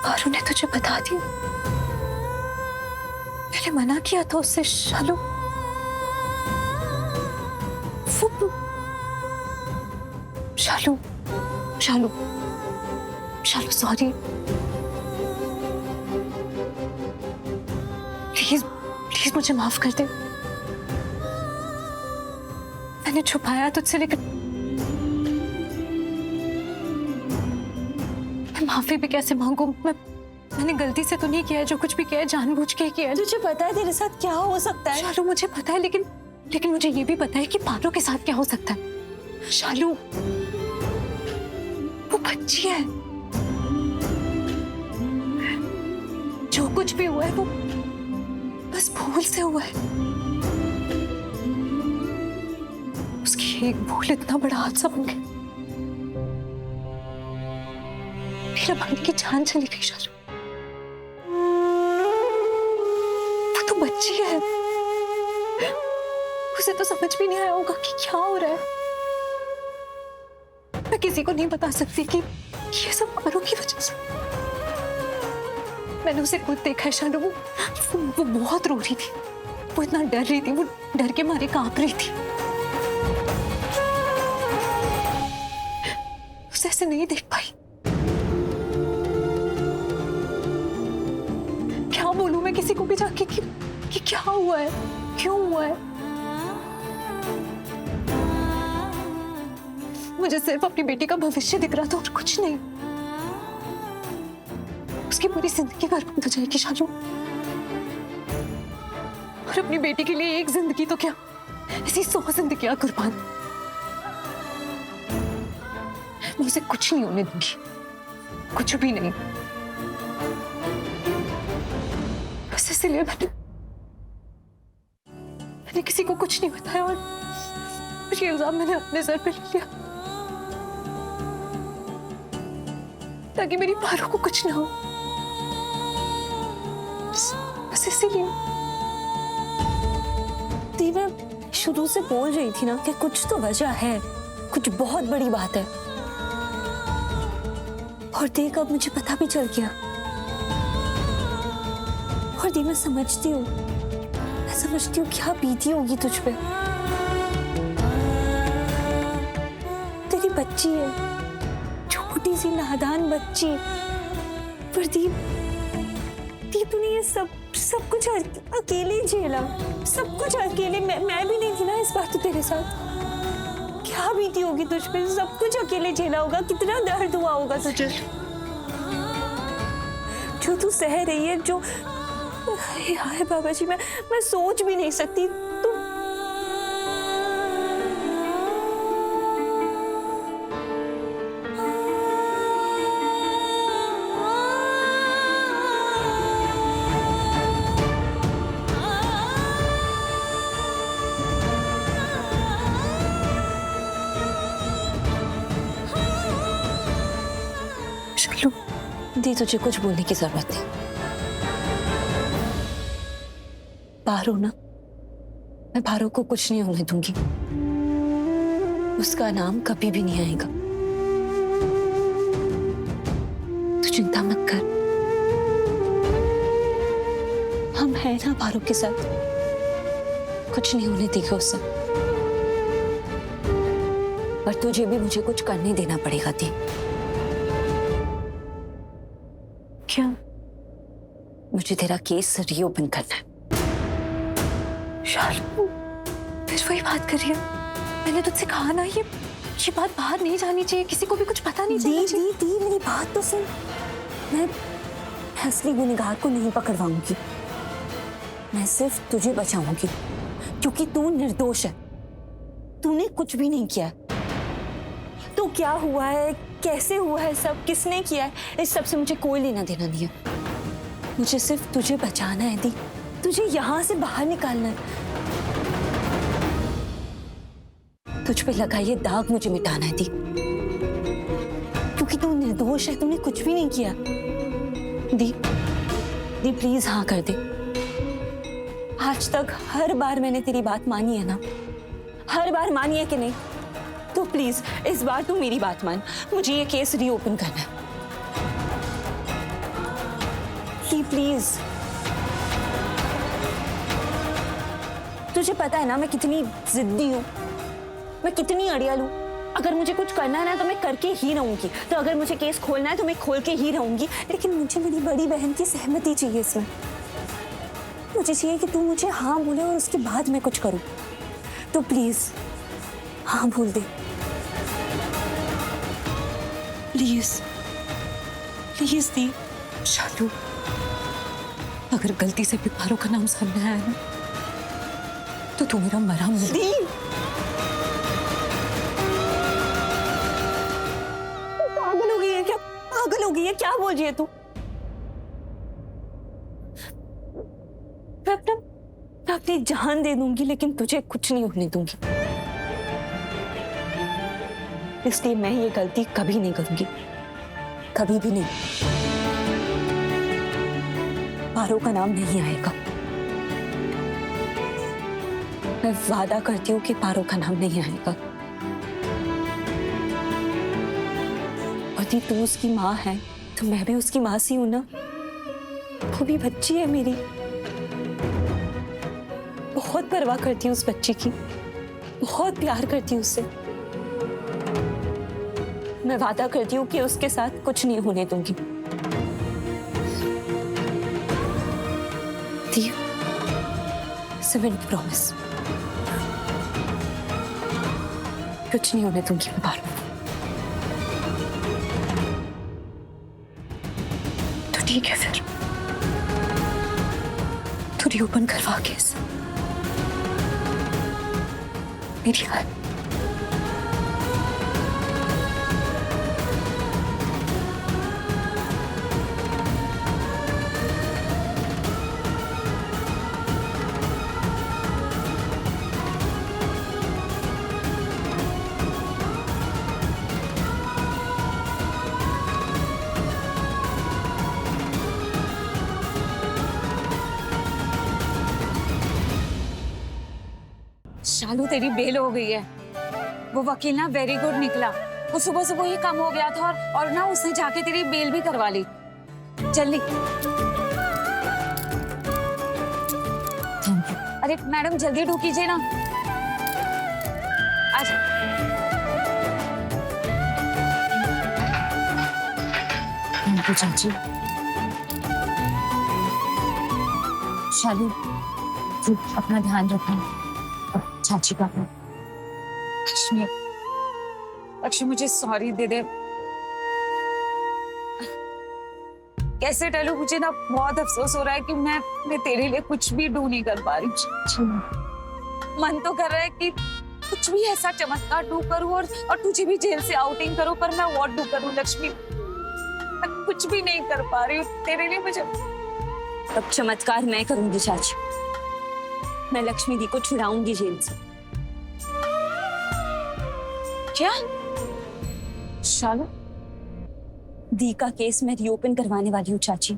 पारू ने तुझे बता दी? मैंने मना किया था उससे शालू। शालू शालू शालू सॉरी। प्लीज प्लीज मुझे माफ कर दे। मैंने छुपाया तुझसे, लेकिन मैं माफी भी कैसे मांगू? मैंने गलती से तो नहीं किया है, जो कुछ भी किया है जानबूझ के किया है। तुझे पता है तेरे साथ क्या हो सकता है? शालू मुझे पता है, लेकिन मुझे ये भी पता है कि पारू के साथ क्या हो सकता है। शालू वो बच्ची है। जो कुछ भी हुआ है वो बस भूल से हुआ है। उसकी एक भूल इतना बड़ा हादसा बन गया। मेरा भाई की जान चली गई। शालू वो तो बच्ची है, उसे तो समझ भी नहीं आया होगा कि क्या हो रहा है। मैं किसी को नहीं बता सकती कि ये सब पारू की वजह से। मैंने उसे खुद देखा है शालू, वो बहुत रो रही थी। वो इतना डर रही थी, वो डर के मारे कांप रही थी। उसे ऐसे नहीं देख पाई। क्या बोलूं मैं किसी को भी जाके कि क्या हुआ है, क्यों हुआ है? मुझे सिर्फ अपनी बेटी का भविष्य दिख रहा था और कुछ नहीं। उसकी पूरी जिंदगी बर्बाद हो जाएगी शालू। और अपनी बेटी के लिए एक जिंदगी तो क्या, ऐसी 100 जिंदगियां कुर्बान। मैं उसे कुछ नहीं होने दूंगी, कुछ भी नहीं। बस इसलिए मैंने किसी को कुछ नहीं बताया और ये इल्जाम मैंने अपने सर पे ले लिया ताकि मेरी पारू को कुछ ना हो। बस इसीलिए। दी मैं शुरू से बोल रही थी ना कि कुछ तो वजह है, कुछ बहुत बड़ी बात है। और देख अब मुझे पता भी चल गया। और दी मैं समझती हूँ क्या बीती होगी तुझ पे। तेरी बच्ची है, छोटी सी नादान बच्ची। पर दीप तूने ये सब कुछ अकेले झेला, सब कुछ अकेले। मैं भी नहीं थी ना इस बार तो तेरे साथ। क्या बीती होगी तुझ पे, सब कुछ अकेले झेला होगा। कितना दर्द हुआ होगा तुझे, जो तू सह रही है। जो हाय बाबा जी, मैं सोच भी नहीं सकती। तू शालू दी तुझे कुछ बोलने की जरूरत नहीं। पारू ना, मैं पारू को कुछ नहीं होने दूंगी। उसका नाम कभी भी नहीं आएगा। तू चिंता मत कर, हम हैं ना पारू के साथ। कुछ नहीं होने देगा उससे। पर तुझे भी मुझे कुछ करने देना पड़ेगा दी। क्या? मुझे तेरा केस रीओपन करना है। शालू फिर वही बात कर रही है। मैंने तुझसे कहा ना, ये बात बाहर नहीं जानी चाहिए, किसी को भी कुछ पता नहीं चलना चाहिए। दी मेरी बात तो सुन। मैं असली गुनहगार को नहीं पकड़वाऊंगी। मैं सिर्फ तुझे बचाऊंगी, क्योंकि तू निर्दोष है। तूने कुछ भी नहीं किया। तो क्या हुआ है, कैसे हुआ है, सब किसने किया है, इस सब से मुझे कोई लेना देना नहीं है। मुझे सिर्फ तुझे बचाना है दी, तुझे यहां से बाहर निकालना है। तुझ पे लगा ये दाग मुझे मिटाना है दी, क्योंकि तू निर्दोष है। तूने कुछ भी नहीं किया। दी प्लीज हाँ कर दे। आज तक हर बार मैंने तेरी बात मानी है ना, हर बार मानी है कि नहीं? तो प्लीज इस बार तू मेरी बात मान। मुझे ये केस रीओपन करना है। दी प्लीज। तुझे पता है ना मैं कितनी जिद्दी हूँ, मैं कितनी अड़ियल हूँ। अगर मुझे कुछ करना है ना तो मैं करके ही रहूंगी, तो अगर मुझे केस खोलना है तो मैं खोल के ही रहूंगी, लेकिन मुझे मेरी बड़ी बहन की सहमति चाहिए इसमें। मुझे चाहिए कि तू मुझे हाँ बोले और उसके बाद मैं कुछ करूं। तो प्लीज हाँ बोल दे, प्लीज प्लीज दी। शालू, अगर गलती से भी पारो का नाम सामने आया ना तो तू मेरा मरा मुर्दा। दी पागल हो गई है क्या? पागल हो गई है क्या? बोल रही है तू? मैं अपनी जान दे दूंगी लेकिन तुझे कुछ नहीं होने दूंगी। इसलिए मैं ये गलती कभी नहीं करूंगी, कभी भी नहीं। पारो का नाम नहीं आएगा। मैं वादा करती हूँ कि पारो का नाम नहीं आएगा। यदि तू उसकी माँ है तो मैं भी उसकी माँ सी हूं ना। वो भी बच्ची है मेरी, बहुत परवाह करती हूँ उस बच्ची की, बहुत प्यार करती हूँ उससे। मैं वादा करती हूँ कि उसके साथ कुछ नहीं होने दूंगी। सिमेंट प्रॉमिस, कुछ नहीं होने दूंगी मैं पारो। तो ठीक है फिर, तू रीओपन करवा केस। मेरी हाल शालू तेरी बेल हो गई है। वो वकील ना वेरी गुड निकला। वो सुबह सुबह ही कम हो गया था और ना उसने जाके तेरी बेल भी करवा ली। जल्दी। Thank you. अरे मैडम जल्दी ढूंढ कीजिए ना। आज थैंक यू चाची। शालू, तू अपना ध्यान रखना और चाची का। लक्ष्मी, लक्ष्मी मुझे सॉरी दे दे। कैसे टलू, मुझे ना बहुत अफसोस हो रहा है कि मैं तेरे लिए कुछ भी डू नहीं कर पा रही। मन तो कर रहा है कि कुछ भी ऐसा चमत्कार डू करूं और तुझे भी जेल से आउटिंग करूं, पर मैं व्हाट डू करूं लक्ष्मी? मैं कुछ भी नहीं कर पा रही हूँ तेरे लिए। मुझे अब चमत्कार मैं करूंगी चाची। मैं लक्ष्मी दी को छुड़ाऊंगी जेल से। क्या? शालू, दी का केस मैं रीओपन करवाने वाली हूँ चाची।